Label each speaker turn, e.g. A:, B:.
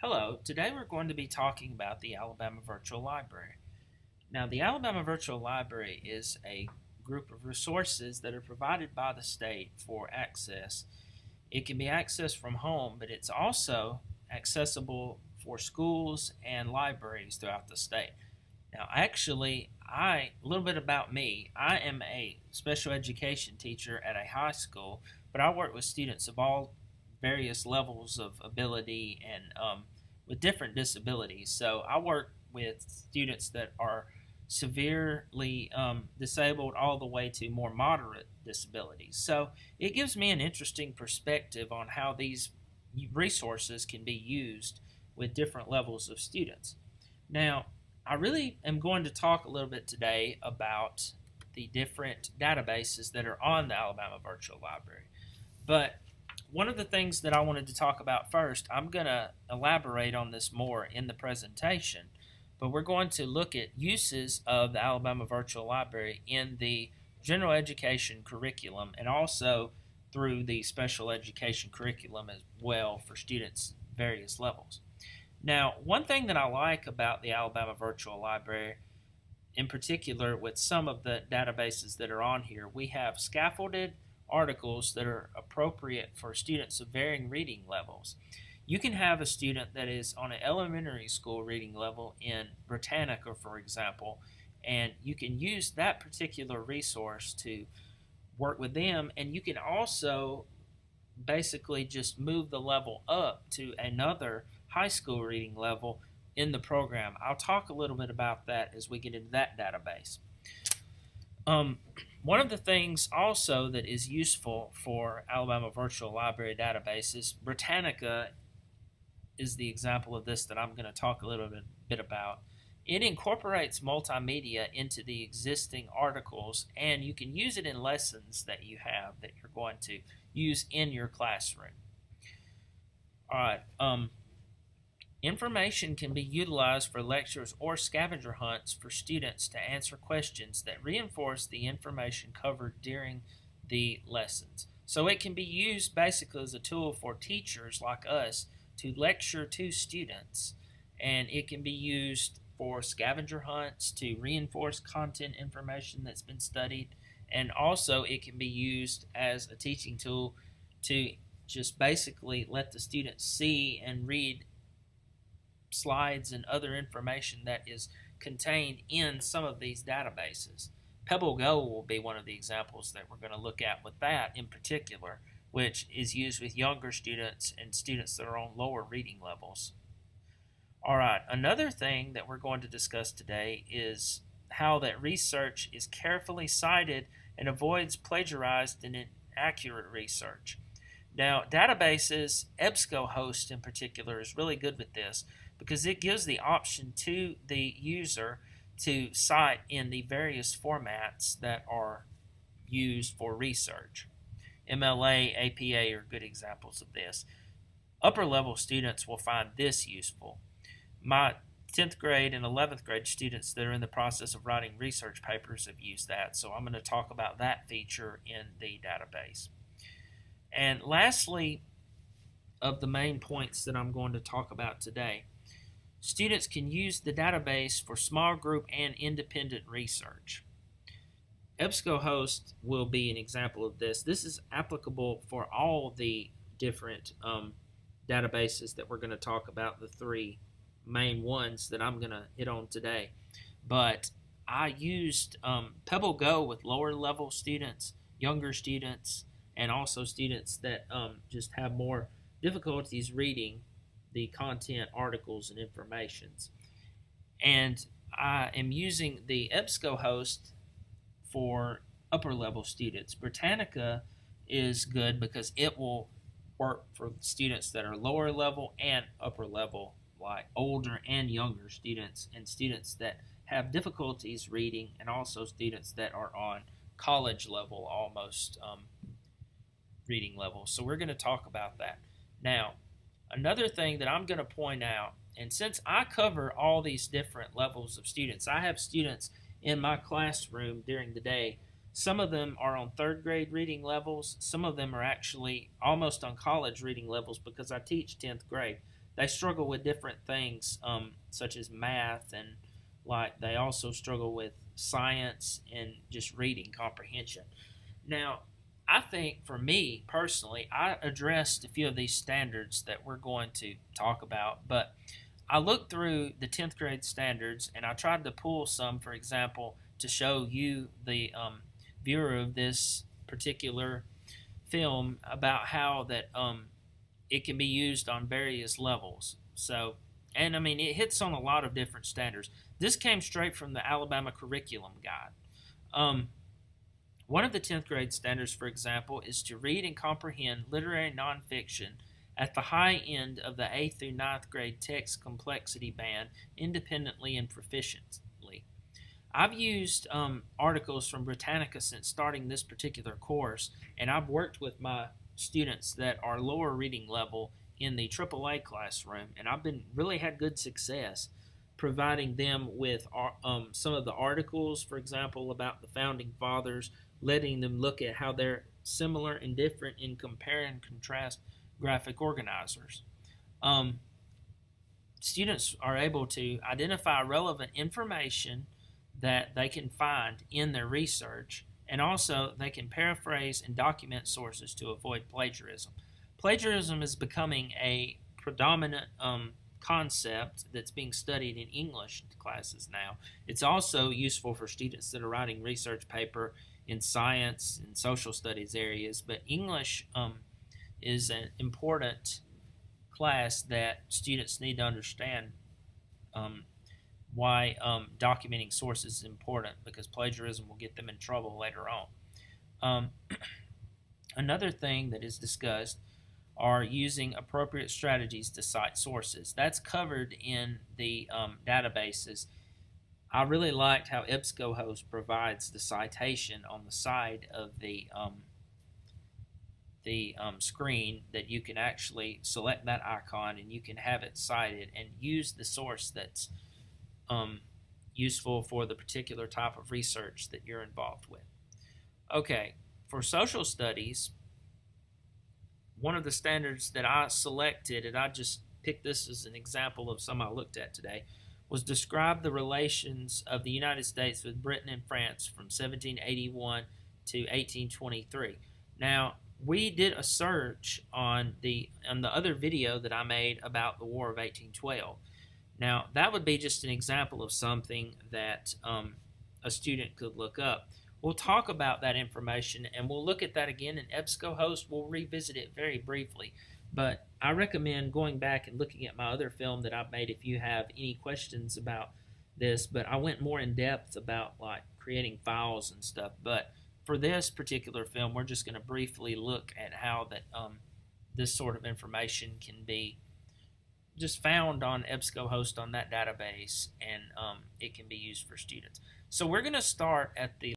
A: Hello, today we're going to be talking about the Alabama Virtual Library. Now, the Alabama Virtual Library is a group of resources that are provided by the state for access. It can be accessed from home, but it's also accessible for schools and libraries throughout the state. Now, a little bit about me. I am a special education teacher at a high school, but I work with students of all various levels of ability and with different disabilities. So I work with students that are severely disabled all the way to more moderate disabilities. So it gives me an interesting perspective on how these resources can be used with different levels of students. Now, I really am going to talk a little bit today about the different databases that are on the Alabama Virtual Library. But one of the things that I wanted to talk about first, I'm going to elaborate on this more in the presentation, but we're going to look at uses of the Alabama Virtual Library in the general education curriculum and also through the special education curriculum as well for students various levels. Now, one thing that I like about the Alabama Virtual Library, in particular with some of the databases that are on here, we have scaffolded articles that are appropriate for students of varying reading levels. You can have a student that is on an elementary school reading level in Britannica, for example, and you can use that particular resource to work with them, and you can also basically just move the level up to another high school reading level in the program. I'll talk a little bit about that as we get into that database. One of the things also that is useful for Alabama Virtual Library databases, Britannica is the example of this that I'm going to talk a little bit about. It incorporates multimedia into the existing articles, and you can use it in lessons that you have that you're going to use in your classroom. All right. Information can be utilized for lectures or scavenger hunts for students to answer questions that reinforce the information covered during the lessons. So it can be used basically as a tool for teachers like us to lecture to students, and it can be used for scavenger hunts to reinforce content information that's been studied, and also it can be used as a teaching tool to just basically let the students see and read slides and other information that is contained in some of these databases. Pebble Go will be one of the examples that we're going to look at with that in particular, which is used with younger students and students that are on lower reading levels. All right, another thing that we're going to discuss today is how that research is carefully cited and avoids plagiarized and inaccurate research. Now, databases, EBSCOhost in particular, is really good with this because it gives the option to the user to cite in the various formats that are used for research. MLA, APA are good examples of this. Upper level students will find this useful. My 10th grade and 11th grade students that are in the process of writing research papers have used that, so I'm going to talk about that feature in the database. And lastly, of the main points that I'm going to talk about today, students can use the database for small group and independent research. EBSCOhost will be an example of this. This is applicable for all the different databases that we're going to talk about, the three main ones that I'm going to hit on today. But I used Pebble Go with lower level students, younger students, and also students that just have more difficulties reading the content, articles, and informations. And I am using the EBSCOhost for upper level students. Britannica is good because it will work for students that are lower level and upper level, like older and younger students, and students that have difficulties reading, and also students that are on college level almost reading level. So we're going to talk about that. Now, another thing that I'm going to point out, and since I cover all these different levels of students, I have students in my classroom during the day. Some of them are on third grade reading levels. Some of them are actually almost on college reading levels because I teach 10th grade. they struggle with different things, such as math, and like they also struggle with science and just reading comprehension. Now, I think for me personally, I addressed a few of these standards that we're going to talk about, but I looked through the 10th grade standards and I tried to pull some, for example, to show you, the viewer of this particular film, about how that it can be used on various levels. So, and I mean, it hits on a lot of different standards. This came straight from the Alabama Curriculum Guide. Um, One of the 10th grade standards, for example, is to read and comprehend literary nonfiction at the high end of the 8th through ninth grade text complexity band independently and proficiently. I've used articles from Britannica since starting this particular course, and I've worked with my students that are lower reading level in the AAA classroom, and I've been really had good success providing them with some of the articles, for example, about the founding fathers, letting them look at how they're similar and different in compare and contrast graphic organizers. Students are able to identify relevant information that they can find in their research, and also they can paraphrase and document sources to avoid plagiarism. Plagiarism is becoming a predominant concept that's being studied in English classes now. It's also useful for students that are writing research paper in science and social studies areas, but English is an important class that students need to understand why documenting sources is important, because plagiarism will get them in trouble later on. Another thing that is discussed are using appropriate strategies to cite sources. That's covered in the databases. I really liked how EBSCOhost provides the citation on the side of the screen, that you can actually select that icon and you can have it cited and use the source that's useful for the particular type of research that you're involved with. Okay, for social studies, one of the standards that I selected, and I just picked this as an example of some I looked at today, was describe the relations of the United States with Britain and France from 1781 to 1823. Now, we did a search on the other video that I made about the War of 1812. Now, that would be just an example of something that a student could look up. We'll talk about that information, and we'll look at that again in EBSCOhost. We'll revisit it very briefly, but I recommend going back and looking at my other film that I've made if you have any questions about this. But I went more in depth about like creating files and stuff. But for this particular film, we're just going to briefly look at how that this sort of information can be just found on EBSCOhost on that database, and it can be used for students. So we're going to start at the